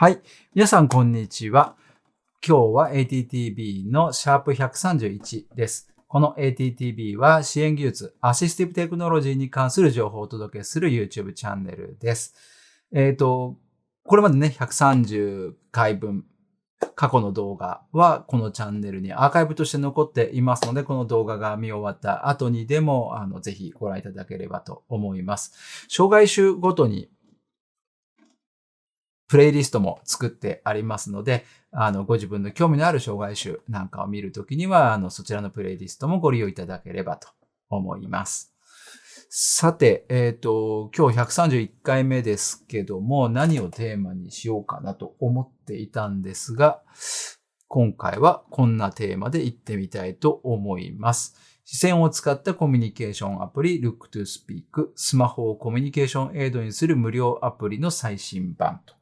はい。皆さん、こんにちは。今日は ATTB のシャープ131です。この ATTB は支援技術、アシスティブテクノロジーに関する情報をお届けする YouTube チャンネルです。これまでね、130回分、過去の動画はこのチャンネルにアーカイブとして残っていますので、この動画が見終わった後にでも、ぜひご覧いただければと思います。障害種ごとにプレイリストも作ってありますので、ご自分の興味のある障害種なんかを見るときには、そちらのプレイリストもご利用いただければと思います。さて、今日131回目ですけども、何をテーマにしようかなと思っていたんですが、今回はこんなテーマで行ってみたいと思います。視線を使ったコミュニケーションアプリ Look to Speak、スマホをコミュニケーションエイドにする無料アプリの最新版と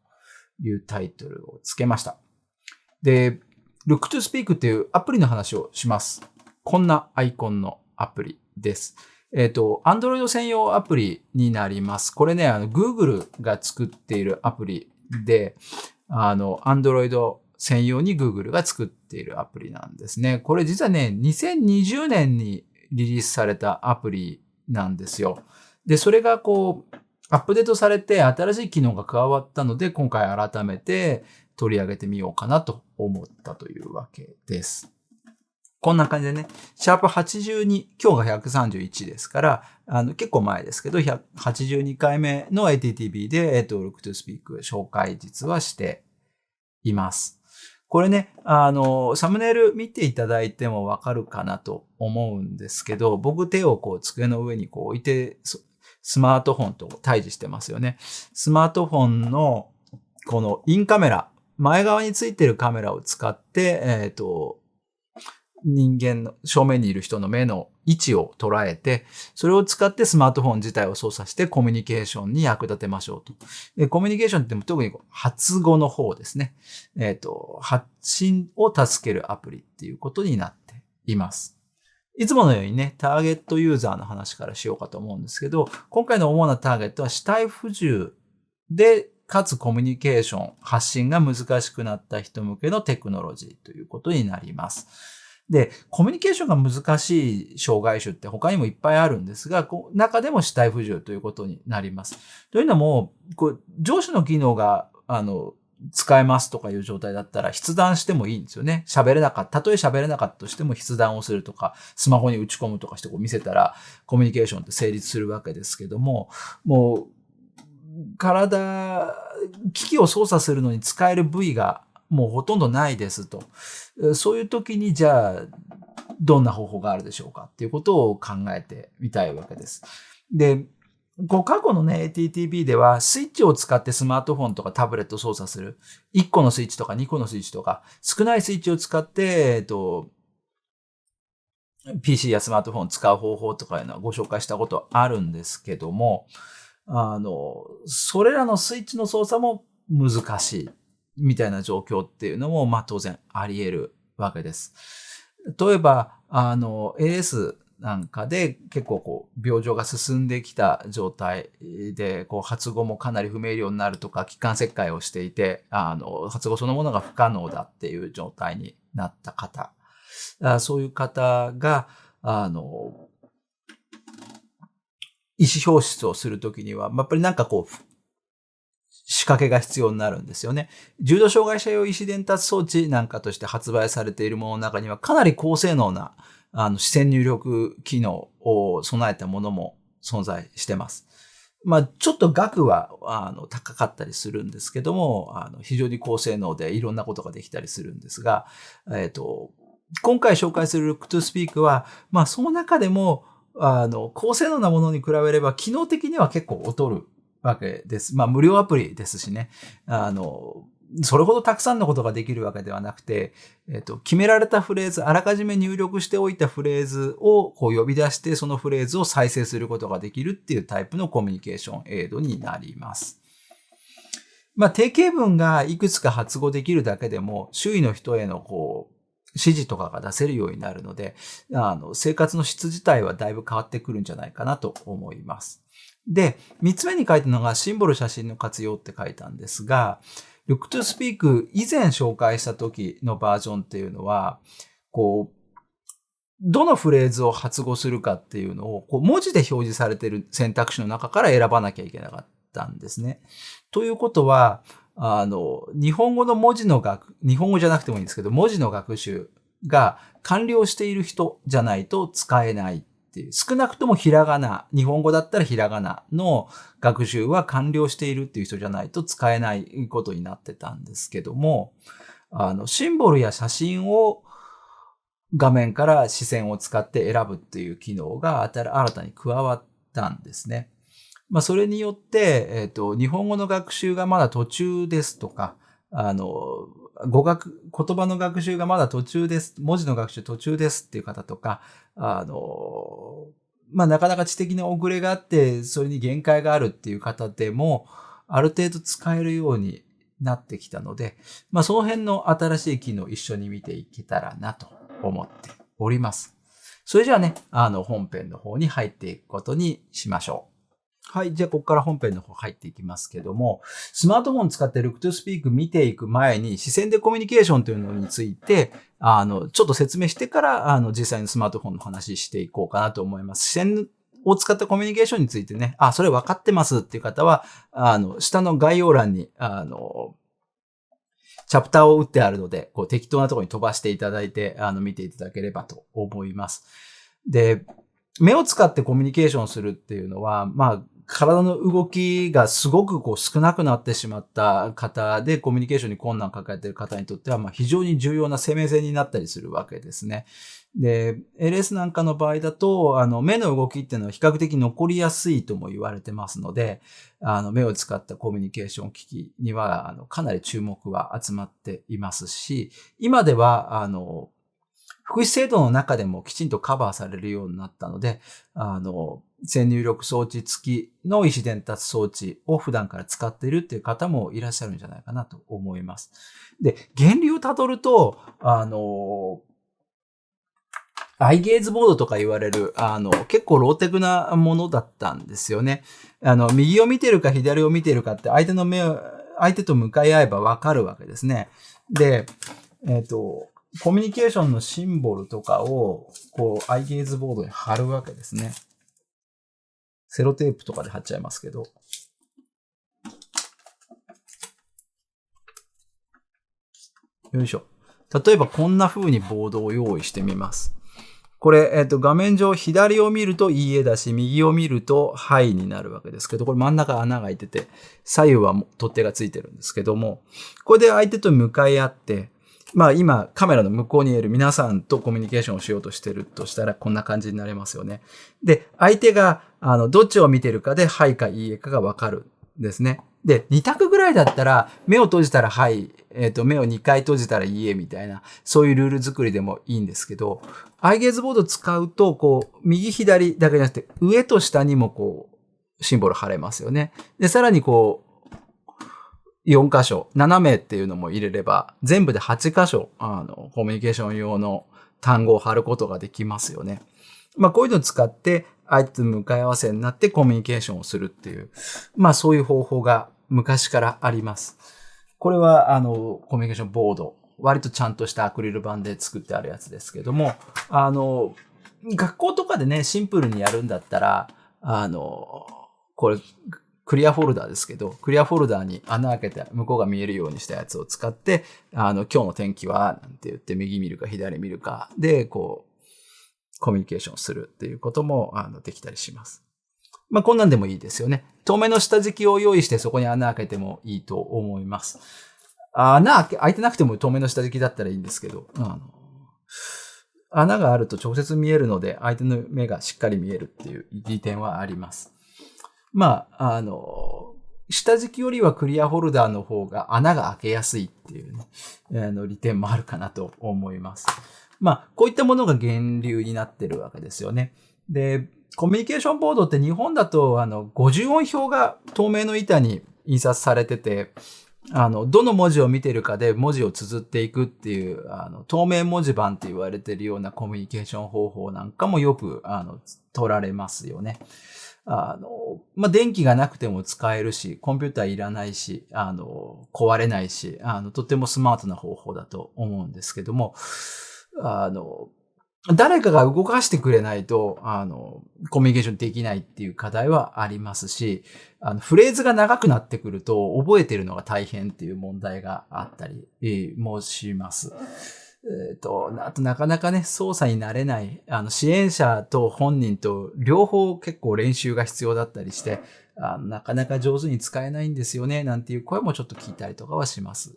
いうタイトルをつけました。で、Look to Speak っていうアプリの話をします。こんなアイコンのアプリです。Android 専用アプリになります。これね、Google が作っているアプリで、Android 専用に Google が作っているアプリなんですね。これ実はね、2020年にリリースされたアプリなんですよ。で、それがアップデートされて新しい機能が加わったので、今回改めて取り上げてみようかなと思ったというわけです。こんな感じでね、シャープ82、今日が131ですから、結構前ですけど、182回目の ATTB で、Look to Speak 紹介実はしています。これね、サムネイル見ていただいてもわかるかなと思うんですけど、僕手を机の上に置いて、スマートフォンと対峙してますよね。スマートフォンのこのインカメラ、前側についているカメラを使って、人間の正面にいる人の目の位置を捉えて、それを使ってスマートフォン自体を操作してコミュニケーションに役立てましょうと。でコミュニケーションって特に発語の方ですね。発信を助けるアプリっていうことになっています。いつものようにね、ターゲットユーザーの話からしようかと思うんですけど、今回の主なターゲットは視帯不自由で、かつコミュニケーション、発信が難しくなった人向けのテクノロジーということになります。で、コミュニケーションが難しい障害種って他にもいっぱいあるんですが、中でも視帯不自由ということになります。というのも、上司の機能が、使えますとかいう状態だったら筆談してもいいんですよね。たとえ喋れなかったとしても筆談をするとか、スマホに打ち込むとかして見せたらコミュニケーションって成立するわけですけども、もう機器を操作するのに使える部位がもうほとんどないですと。そういう時にじゃあどんな方法があるでしょうかっていうことを考えてみたいわけです。で、過去のね、ATTB ではスイッチを使ってスマートフォンとかタブレットを操作する。1個のスイッチとか2個のスイッチとか、少ないスイッチを使って、PC やスマートフォンを使う方法とかいうのはご紹介したことあるんですけども、それらのスイッチの操作も難しいみたいな状況っていうのも、当然あり得るわけです。例えば、AS なんかで結構病状が進んできた状態で、発語もかなり不明瞭になるとか、気管切開をしていて、発語そのものが不可能だっていう状態になった方、そういう方が、意思表出をするときには、やっぱり仕掛けが必要になるんですよね。重度障害者用意思伝達装置なんかとして発売されているものの中には、かなり高性能な視線入力機能を備えたものも存在してます。ちょっと額は高かったりするんですけども、非常に高性能でいろんなことができたりするんですが、今回紹介する Look to Speak は、その中でも高性能なものに比べれば機能的には結構劣るわけです。無料アプリですしね。それほどたくさんのことができるわけではなくて、決められたフレーズ、あらかじめ入力しておいたフレーズを呼び出して、そのフレーズを再生することができるっていうタイプのコミュニケーションエイドになります。定型文がいくつか発語できるだけでも、周囲の人への指示とかが出せるようになるので、生活の質自体はだいぶ変わってくるんじゃないかなと思います。で、3つ目に書いたのがシンボル写真の活用って書いたんですが、Look to Speak 以前紹介した時のバージョンっていうのは、こう、どのフレーズを発語するかっていうのを、こう文字で表示されている選択肢の中から選ばなきゃいけなかったんですね。ということは、日本語じゃなくてもいいんですけど、文字の学習が完了している人じゃないと使えないっていう。少なくともひらがな、日本語だったらひらがなの学習は完了しているっていう人じゃないと使えないことになってたんですけども、シンボルや写真を画面から視線を使って選ぶっていう機能が新たに加わったんですね。それによって、日本語の学習がまだ途中ですとか、言葉の学習がまだ途中です、文字の学習途中ですっていう方とか、なかなか知的な遅れがあって、それに限界があるっていう方でも、ある程度使えるようになってきたので、その辺の新しい機能を一緒に見ていけたらなと思っております。それじゃあね、本編の方に入っていくことにしましょう。はい。じゃあ、ここから本編の方入っていきますけども、スマートフォン使って Look to Speak 見ていく前に、視線でコミュニケーションというのについて、ちょっと説明してから、実際にスマートフォンの話していこうかなと思います。視線を使ったコミュニケーションについてね、それ分かってますっていう方は、下の概要欄に、チャプターを打ってあるので、こう適当なところに飛ばしていただいて、見ていただければと思います。で、目を使ってコミュニケーションするっていうのは、体の動きがすごく少なくなってしまった方で、コミュニケーションに困難を抱えている方にとっては、非常に重要な生命線になったりするわけですね。で、LS なんかの場合だと、目の動きっていうのは比較的残りやすいとも言われてますので、目を使ったコミュニケーション機器には、かなり注目は集まっていますし、今では、福祉制度の中でもきちんとカバーされるようになったので、線入力装置付きの意思伝達装置を普段から使っているっていう方もいらっしゃるんじゃないかなと思います。で、原理をたどると、アイゲーズボードとか言われる、結構ローテクなものだったんですよね。右を見てるか左を見てるかって相手と向かい合えばわかるわけですね。で、コミュニケーションのシンボルとかを、アイゲーズボードに貼るわけですね。セロテープとかで貼っちゃいますけど。よいしょ。例えばこんな風にボードを用意してみます。これ、画面上左を見るといいえだし、右を見るとはいになるわけですけど、これ真ん中穴が開いてて、左右は取っ手がついてるんですけども、これで相手と向かい合って、今カメラの向こうにいる皆さんとコミュニケーションをしようとしてるとしたらこんな感じになりますよね。で、相手がどっちを見てるかではいかいいえかがわかるんですね。で、2択ぐらいだったら目を閉じたらはい、目を2回閉じたらいいえみたいな、そういうルール作りでもいいんですけど、アイゲーズボード使うと右左だけじゃなくて上と下にもシンボル貼れますよね。で、さらに4箇所、斜めっていうのも入れれば、全部で8箇所、コミュニケーション用の単語を貼ることができますよね。こういうのを使って、相手と向かい合わせになってコミュニケーションをするっていう、そういう方法が昔からあります。これは、コミュニケーションボード、割とちゃんとしたアクリル板で作ってあるやつですけども、学校とかでね、シンプルにやるんだったら、これ、クリアフォルダーですけど、クリアフォルダーに穴開けて向こうが見えるようにしたやつを使って、今日の天気は、なんて言って右見るか左見るかで、コミュニケーションするっていうことも、できたりします。こんなんでもいいですよね。透明の下敷きを用意してそこに穴開けてもいいと思います。穴開いてなくても透明の下敷きだったらいいんですけど、穴があると直接見えるので、相手の目がしっかり見えるっていう利点はあります。下敷きよりはクリアホルダーの方が穴が開けやすいっていうね、利点もあるかなと思います。こういったものが源流になってるわけですよね。で、コミュニケーションボードって日本だと、50音表が透明の板に印刷されてて、どの文字を見てるかで文字を綴っていくっていう、透明文字盤って言われてるようなコミュニケーション方法なんかもよく、取られますよね。電気がなくても使えるし、コンピューターいらないし、壊れないし、とてもスマートな方法だと思うんですけども、誰かが動かしてくれないと、コミュニケーションできないっていう課題はありますし、フレーズが長くなってくると、覚えてるのが大変っていう問題があったり、もします。あとなかなかね、操作になれない、支援者と本人と両方結構練習が必要だったりして、なかなか上手に使えないんですよね、なんていう声もちょっと聞いたりとかはします。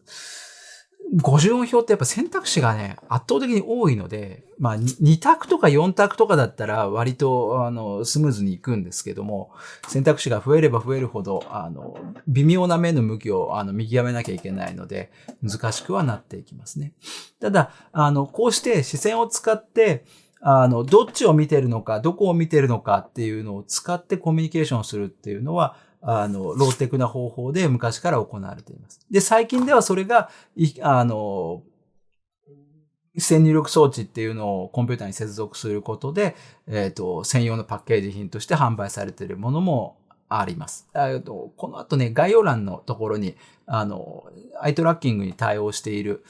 50音表ってやっぱ選択肢がね、圧倒的に多いので、2択とか4択とかだったら割と、スムーズにいくんですけども、選択肢が増えれば増えるほど、微妙な目の向きを、見極めなきゃいけないので、難しくはなっていきますね。ただ、こうして視線を使って、どっちを見てるのか、どこを見てるのかっていうのを使ってコミュニケーションするっていうのは、ローテクな方法で昔から行われています。で、最近ではそれが、線入力装置っていうのをコンピューターに接続することで、専用のパッケージ品として販売されているものもあります。この後ね、概要欄のところに、アイトラッキングに対応している、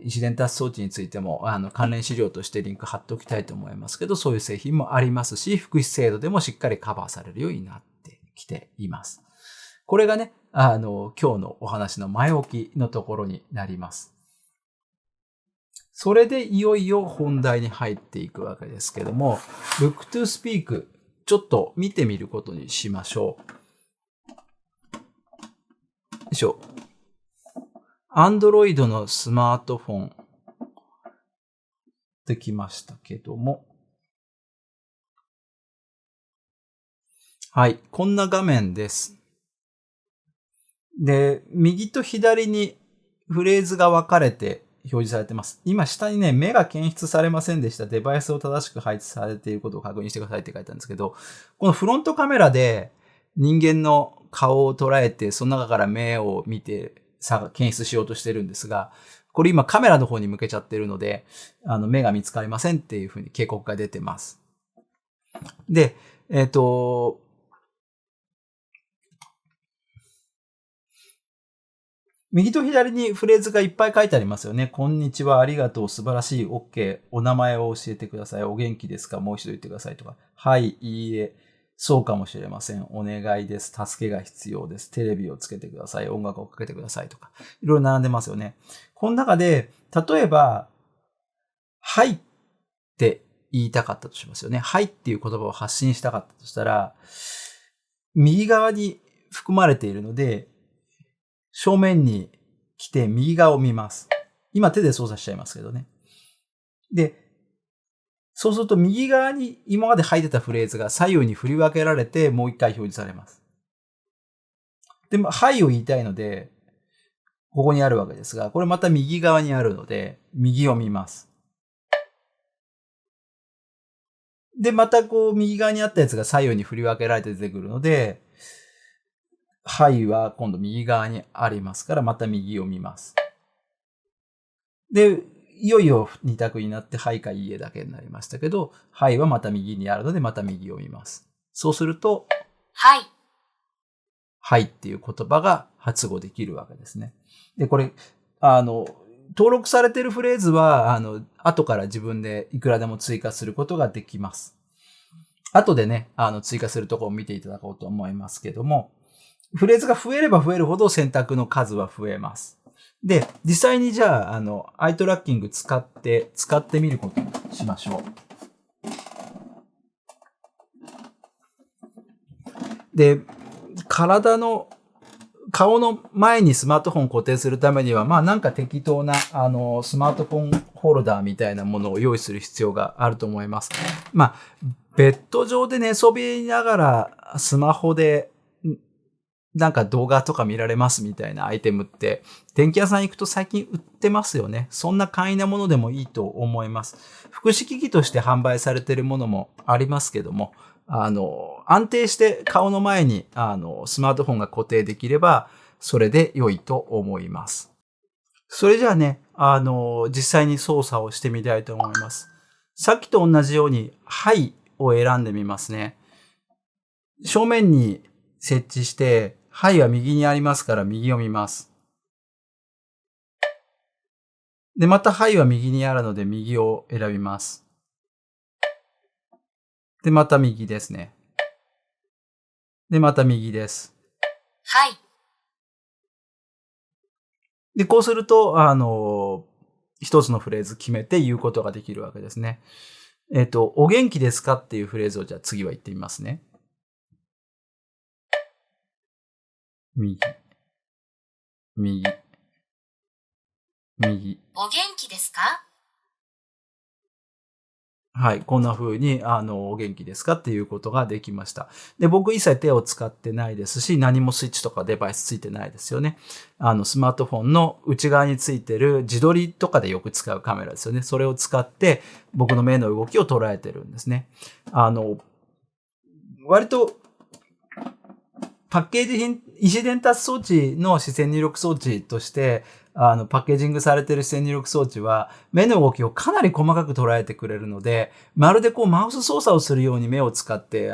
一連達装置についても、関連資料としてリンク貼っておきたいと思いますけど、そういう製品もありますし、福祉制度でもしっかりカバーされるようになってきています。これがね、今日のお話の前置きのところになります。それでいよいよ本題に入っていくわけですけども、Look to Speak、ちょっと見てみることにしましょう。よいしょ。Android のスマートフォンできましたけども。はい。こんな画面です。で、右と左にフレーズが分かれて表示されてます。今下にね、目が検出されませんでした。デバイスを正しく配置されていることを確認してくださいって書いてあるんですけど、このフロントカメラで人間の顔を捉えて、その中から目を見て検出しようとしてるんですが、これ今カメラの方に向けちゃってるので、目が見つかりませんっていうふうに警告が出てます。で、右と左にフレーズがいっぱい書いてありますよね。こんにちは、ありがとう、素晴らしい、OK、お名前を教えてください、お元気ですか、もう一度言ってくださいとか、はい、いいえ、そうかもしれません、お願いです、助けが必要です、テレビをつけてください、音楽をかけてくださいとか、いろいろ並んでますよね。この中で、例えば、はいって言いたかったとしますよね。はいっていう言葉を発信したかったとしたら、右側に含まれているので、正面に来て右側を見ます。今手で操作しちゃいますけどね。で、そうすると右側に今まで入ってたフレーズが左右に振り分けられてもう一回表示されます。で、はいを言いたいので、ここにあるわけですが、これまた右側にあるので、右を見ます。で、またこう右側にあったやつが左右に振り分けられて出てくるので、はいは今度右側にありますから、また右を見ます。で、いよいよ2択になって、はいかいいえだけになりましたけど、はいはまた右にあるので、また右を見ます。そうすると、はい。はいっていう言葉が発語できるわけですね。で、これ、登録されているフレーズは、後から自分でいくらでも追加することができます。後でね、追加するところを見ていただこうと思いますけども、フレーズが増えれば増えるほど選択の数は増えます。で、実際にじゃあ、アイトラッキング使ってみることにしましょう。で、顔の前にスマートフォンを固定するためには、なんか適当な、スマートフォンホルダーみたいなものを用意する必要があると思います。ベッド上で寝そべりながら、スマホで、なんか動画とか見られますみたいなアイテムって、電気屋さん行くと最近売ってますよね。そんな簡易なものでもいいと思います。福祉機器として販売されているものもありますけども、安定して顔の前に、スマートフォンが固定できれば、それで良いと思います。それじゃあね、実際に操作をしてみたいと思います。さっきと同じように、はいを選んでみますね。正面に設置して、はいは右にありますから右を見ます。で、またはいは右にあるので右を選びます。で、また右ですね。で、また右です。はい。で、こうすると、一つのフレーズ決めて言うことができるわけですね。お元気ですかっていうフレーズをじゃあ次は言ってみますね。右、右、右。お元気ですか？はい。こんな風に、お元気ですかっていうことができました。で、僕一切手を使ってないですし、何もスイッチとかデバイスついてないですよね。スマートフォンの内側についてる自撮りとかでよく使うカメラですよね。それを使って僕の目の動きを捉えてるんですね。割とパッケージ品、意思伝達装置の視線入力装置として、パッケージングされている視線入力装置は、目の動きをかなり細かく捉えてくれるので、まるでこうマウス操作をするように目を使って、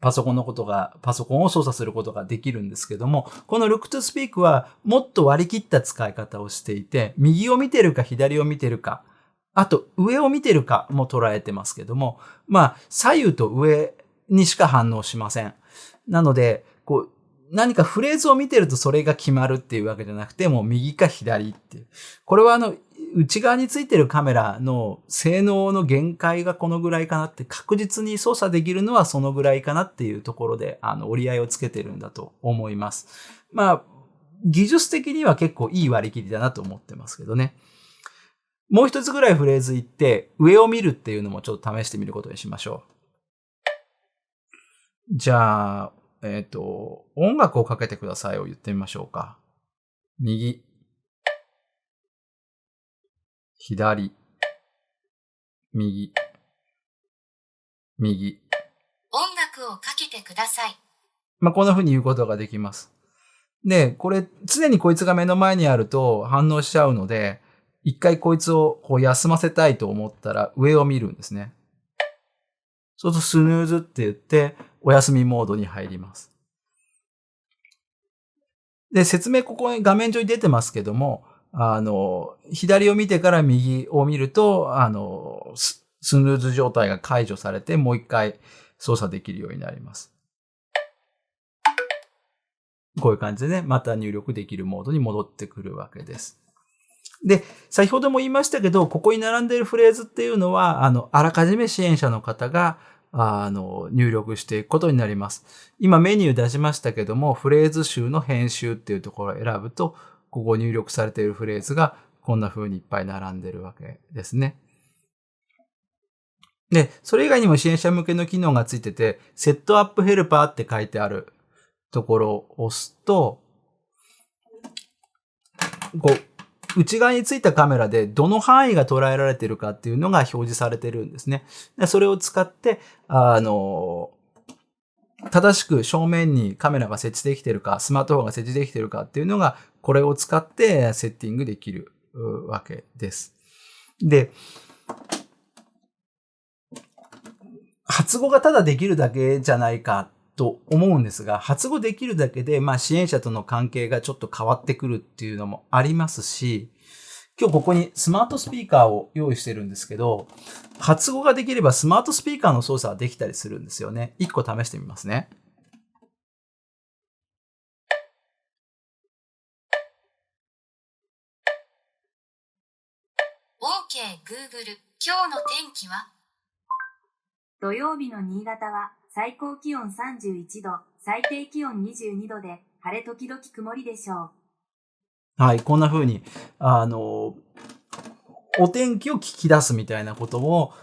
パソコンを操作することができるんですけども、この Look to Speak はもっと割り切った使い方をしていて、右を見てるか左を見てるか、あと上を見てるかも捉えてますけども、左右と上にしか反応しません。なので、何かフレーズを見てるとそれが決まるっていうわけじゃなくて、もう右か左っていう。これは内側についてるカメラの性能の限界がこのぐらいかなって、確実に操作できるのはそのぐらいかなっていうところで、折り合いをつけてるんだと思います。技術的には結構いい割り切りだなと思ってますけどね。もう一つぐらいフレーズ言って、上を見るっていうのもちょっと試してみることにしましょう。じゃあ、音楽をかけてくださいを言ってみましょうか。右、左、右、右。音楽をかけてください。こんな風に言うことができます。で、これ、常にこいつが目の前にあると反応しちゃうので、一回こいつを休ませたいと思ったら上を見るんですね。そうするとスヌーズって言って、お休みモードに入ります。で、説明ここに画面上に出てますけども、左を見てから右を見ると、スヌーズ状態が解除されて、もう一回操作できるようになります。こういう感じでね、また入力できるモードに戻ってくるわけです。で、先ほども言いましたけど、ここに並んでいるフレーズっていうのは、あらかじめ支援者の方が、入力していくことになります。今メニュー出しましたけども、フレーズ集の編集っていうところを選ぶと、ここ入力されているフレーズがこんな風にいっぱい並んでるわけですね。で、それ以外にも支援者向けの機能がついてて、セットアップヘルパーって書いてあるところを押すと、内側についたカメラでどの範囲が捉えられているかっていうのが表示されてるんですね。でそれを使って、正しく正面にカメラが設置できているか、スマートフォンが設置できているかっていうのが、これを使ってセッティングできるわけです。で、発語がただできるだけじゃないかと思うんですが、発語できるだけで、支援者との関係がちょっと変わってくるっていうのもありますし、今日ここにスマートスピーカーを用意してるんですけど、発語ができればスマートスピーカーの操作はできたりするんですよね。一個試してみますね。OK Google、今日の天気は？土曜日の新潟は最高気温31度、最低気温22度で晴れ時々曇りでしょう。はい、こんな風に、お天気を聞き出すみたいなことも、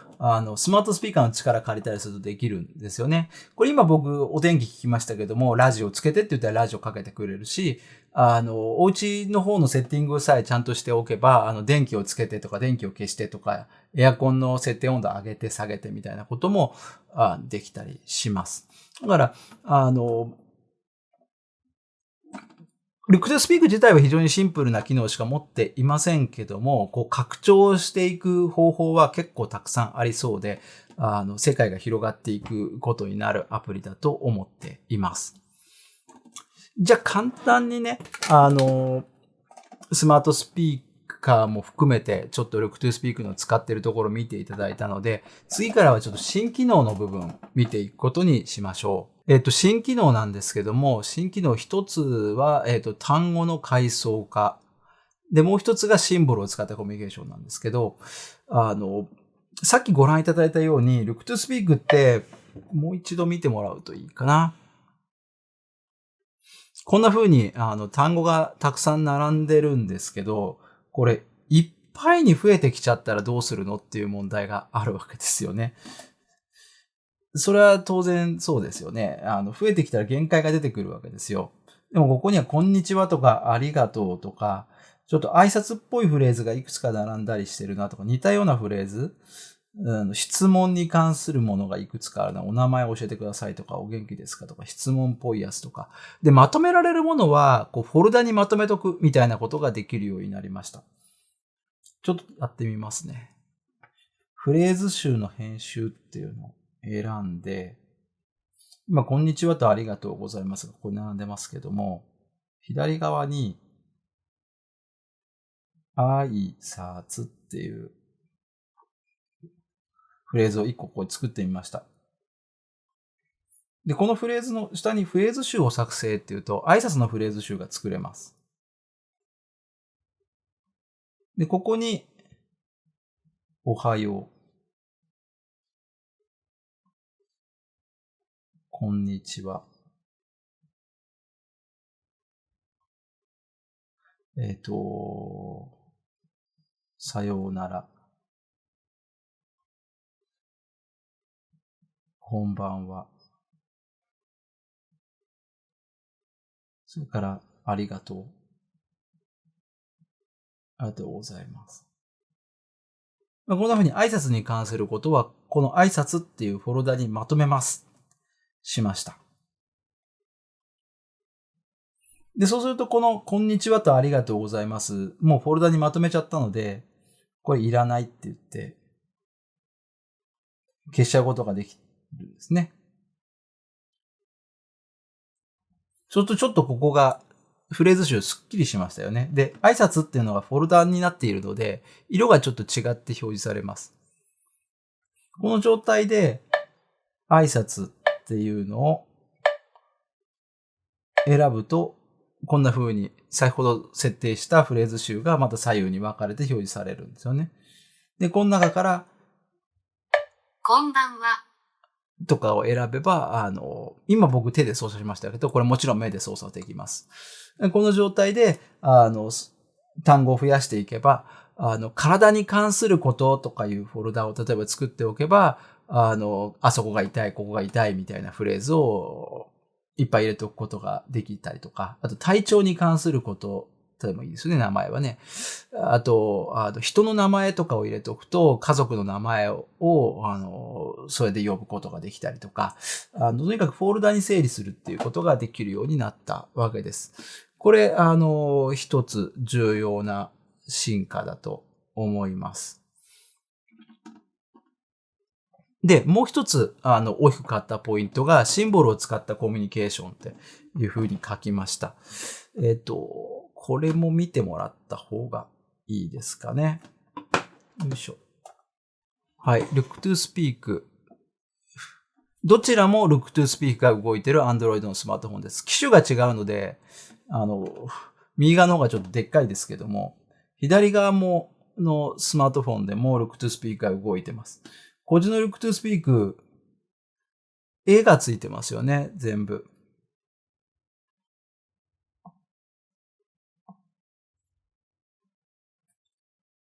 スマートスピーカーの力借りたりするとできるんですよね。これ今僕お天気聞きましたけども、ラジオつけてって言ったらラジオかけてくれるし、お家の方のセッティングさえちゃんとしておけば、電気をつけてとか電気を消してとか、エアコンの設定温度上げて下げてみたいなこともできたりします。だから、Look to Speak 自体は非常にシンプルな機能しか持っていませんけども、拡張していく方法は結構たくさんありそうで、世界が広がっていくことになるアプリだと思っています。じゃあ簡単にね、スマートスピーカーも含めて、ちょっと Look to Speak の使っているところを見ていただいたので、次からはちょっと新機能の部分見ていくことにしましょう。新機能なんですけども、新機能一つは、単語の階層化。で、もう一つがシンボルを使ったコミュニケーションなんですけど、さっきご覧いただいたように、Look to Speak ってもう一度見てもらうといいかな。こんな風に、単語がたくさん並んでるんですけど、これ、いっぱいに増えてきちゃったらどうするのっていう問題があるわけですよね。それは当然そうですよね。増えてきたら限界が出てくるわけですよ。でもここにはこんにちはとかありがとうとか、ちょっと挨拶っぽいフレーズがいくつか並んだりしてるなとか、似たようなフレーズ、質問に関するものがいくつかあるな。お名前を教えてくださいとか、お元気ですかとか、質問っぽいやつとか。で、まとめられるものは、フォルダにまとめとくみたいなことができるようになりました。ちょっとやってみますね。フレーズ集の編集っていうのを選んで、今、こんにちはとありがとうございますが、ここに並んでますけども、左側に、挨拶っていうフレーズを1個ここに作ってみました。で、このフレーズの下にフレーズ集を作成っていうと、挨拶のフレーズ集が作れます。で、ここに、おはよう、こんにちは、さようなら、こんばんは、それから、ありがとう。ありがとうございます。こんな風に挨拶に関することは、この挨拶っていうフォルダにまとめます。しました。で、そうするとこの、こんにちはとありがとうございます。もうフォルダにまとめちゃったので、これいらないって言って、消しちゃうことができるんですね。そうするとちょっとここがフレーズ集すっきりしましたよね。で、挨拶っていうのがフォルダになっているので、色がちょっと違って表示されます。この状態で、挨拶っていうのを選ぶと、こんな風に先ほど設定したフレーズ集がまた左右に分かれて表示されるんですよね。で、この中から、こんばんは。とかを選べば、今僕手で操作しましたけど、これもちろん目で操作できます。この状態で、単語を増やしていけば、体に関することとかいうフォルダを例えば作っておけば、そこが痛い、ここが痛いみたいなフレーズをいっぱい入れておくことができたりとか、あと体調に関することでもいいですね、名前はね。あと、人の名前とかを入れておくと、家族の名前を、それで呼ぶことができたりとか、とにかくフォルダに整理するっていうことができるようになったわけです。これ、一つ重要な進化だと思います。で、もう一つ、大きく変わったポイントが、シンボルを使ったコミュニケーションっていうふうに書きました。これも見てもらった方がいいですかね。よいしょ。はい。Look to Speak。どちらも Look to Speak が動いている Android のスマートフォンです。機種が違うので、右側の方がちょっとでっかいですけども、左側のスマートフォンでも Look to Speak が動いてます。こっちの Look to Speak、絵がついてますよね、全部。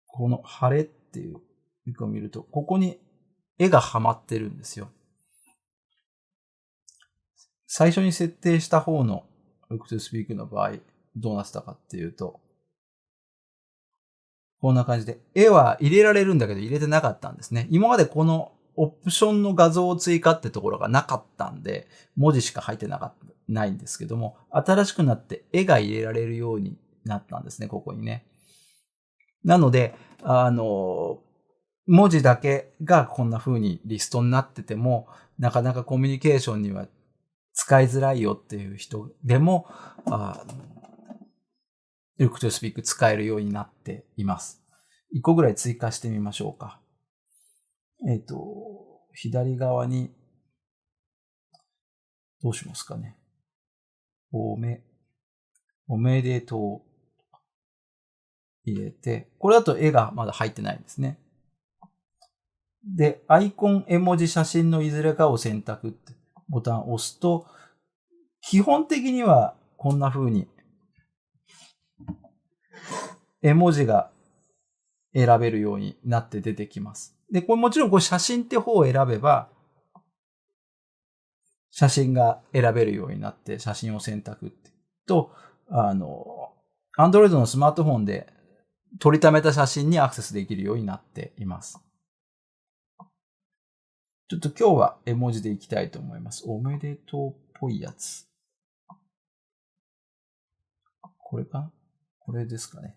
この晴れっていうのを見ると、ここに絵がはまってるんですよ。最初に設定した方の Look to Speak の場合、どうなってたかっていうと、こんな感じで、絵は入れられるんだけど入れてなかったんですね。今までこのオプションの画像を追加ってところがなかったんで、文字しか入ってないんですけども、新しくなって絵が入れられるようになったんですね、ここにね。なので、文字だけがこんな風にリストになってても、なかなかコミュニケーションには使いづらいよっていう人でも、Look to Speak 使えるようになっています。1個ぐらい追加してみましょうか。左側に、どうしますかね。おめでとう。入れて、これだと絵がまだ入ってないんですね。で、アイコン、絵文字、写真のいずれかを選択ってボタンを押すと、基本的にはこんな風に絵文字が選べるようになって出てきます。で、これもちろん写真って方を選べば、写真が選べるようになって写真を選択ってと、Android のスマートフォンで撮りためた写真にアクセスできるようになっています。ちょっと今日は絵文字でいきたいと思います。おめでとうっぽいやつ。これかな？これですかね。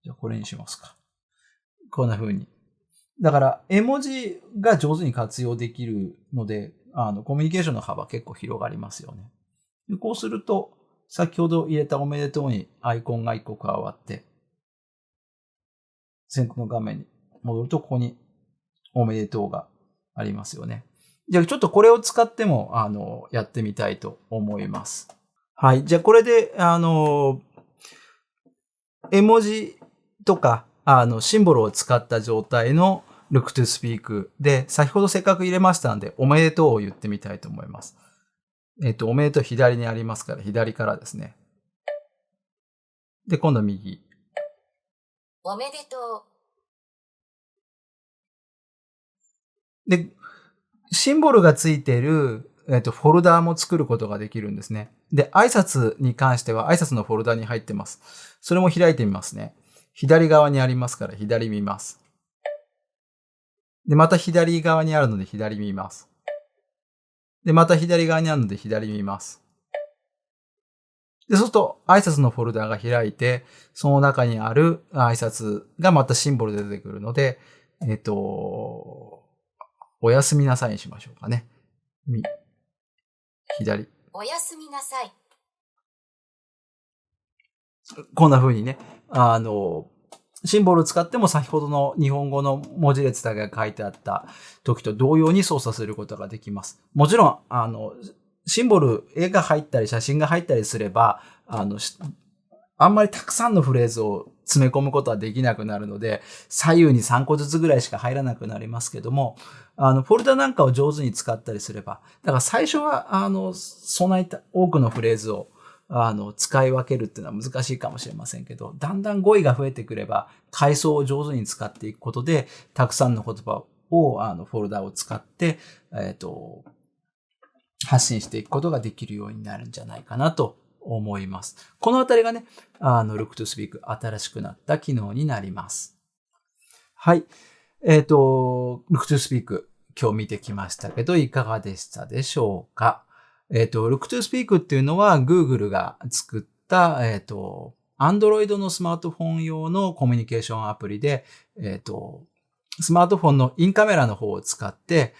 じゃあこれにしますか。こんな風に。だから絵文字が上手に活用できるので、コミュニケーションの幅結構広がりますよね。でこうすると、先ほど入れたおめでとうにアイコンが1個加わって、先頭の画面に戻ると、ここにおめでとうがありますよね。じゃあちょっとこれを使っても、やってみたいと思います。はい。じゃあこれで、絵文字とか、シンボルを使った状態の Look to Speak で、先ほどせっかく入れましたので、おめでとうを言ってみたいと思います。おめでとう左にありますから、左からですね。で、今度右。おめでとう。で、シンボルがついている、フォルダーも作ることができるんですね。で、挨拶に関しては挨拶のフォルダに入ってます。それも開いてみますね。左側にありますから左見ます。で、また左側にあるので左見ます。で、また左側にあるので左見ます。で、そうすると挨拶のフォルダが開いて、その中にある挨拶がまたシンボルで出てくるので、おやすみなさいにしましょうかね。左。おやすみなさい。こんな風にね、シンボルを使っても先ほどの日本語の文字列だけが書いてあった時と同様に操作することができます。もちろん、シンボル、絵が入ったり写真が入ったりすれば、あんまりたくさんのフレーズを詰め込むことはできなくなるので、左右に3個ずつぐらいしか入らなくなりますけども、フォルダなんかを上手に使ったりすれば、だから最初は、そんなに多くのフレーズを使い分けるっていうのは難しいかもしれませんけど、だんだん語彙が増えてくれば、階層を上手に使っていくことで、たくさんの言葉を、フォルダを使って、発信していくことができるようになるんじゃないかなと思います。このあたりがね、Look to Speak 新しくなった機能になります。はい。Look to Speak 今日見てきましたけど、いかがでしたでしょうか？Look to Speak っていうのは Google が作った、Android のスマートフォン用のコミュニケーションアプリで、スマートフォンのインカメラの方を使って、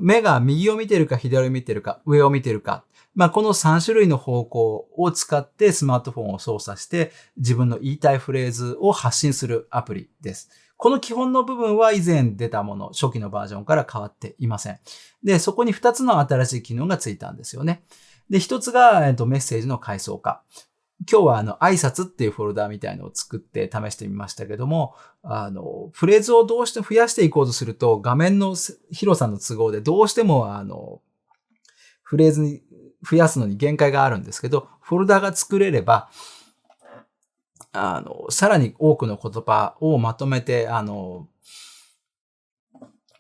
目が右を見てるか左を見てるか上を見てるか、この3種類の方向を使ってスマートフォンを操作して自分の言いたいフレーズを発信するアプリです。この基本の部分は以前出たもの、初期のバージョンから変わっていません。で、そこに2つの新しい機能がついたんですよね。で、1つが、メッセージの階層化。今日は挨拶っていうフォルダみたいのを作って試してみましたけども、フレーズをどうして増やしていこうとすると画面の広さの都合でどうしてもフレーズに増やすのに限界があるんですけど、フォルダが作れれば、さらに多くの言葉をまとめて、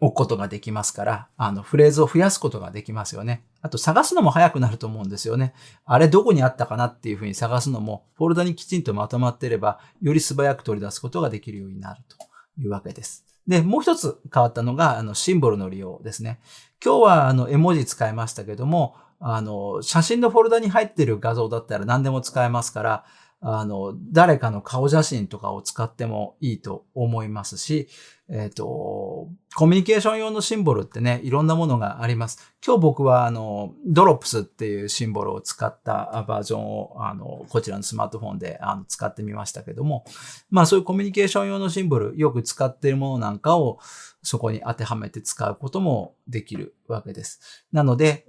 置くことができますから、フレーズを増やすことができますよね。あと探すのも早くなると思うんですよね。あれどこにあったかなっていうふうに探すのも、フォルダにきちんとまとまっていれば、より素早く取り出すことができるようになるというわけです。で、もう一つ変わったのが、シンボルの利用ですね。今日は、絵文字使いましたけども、写真のフォルダに入っている画像だったら何でも使えますから、誰かの顔写真とかを使ってもいいと思いますし、コミュニケーション用のシンボルってね、いろんなものがあります。今日僕はドロップスっていうシンボルを使ったバージョンをこちらのスマートフォンで使ってみましたけども、まあそういうコミュニケーション用のシンボル、よく使っているものなんかをそこに当てはめて使うこともできるわけです。なので、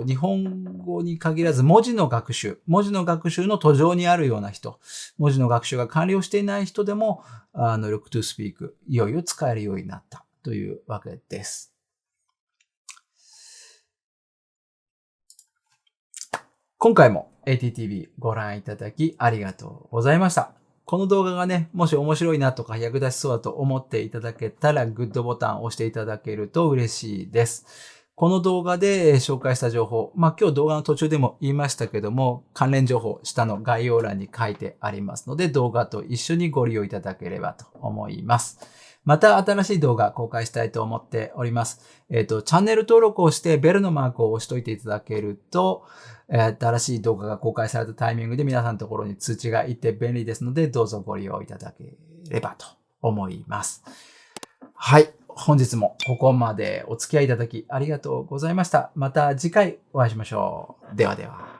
日本語に限らず文字の学習の途上にあるような人、文字の学習が完了していない人でも、Look to Speak、いよいよ使えるようになったというわけです。今回も ATTV ご覧いただきありがとうございました。この動画がね、もし面白いなとか役立ちそうだと思っていただけたら、グッドボタンを押していただけると嬉しいです。この動画で紹介した情報、今日動画の途中でも言いましたけども、関連情報、下の概要欄に書いてありますので、動画と一緒にご利用いただければと思います。また新しい動画公開したいと思っております。チャンネル登録をしてベルのマークを押しといていただけると、新しい動画が公開されたタイミングで皆さんのところに通知がいって便利ですので、どうぞご利用いただければと思います。はい。本日もここまでお付き合いいただきありがとうございました。また次回お会いしましょう。ではでは。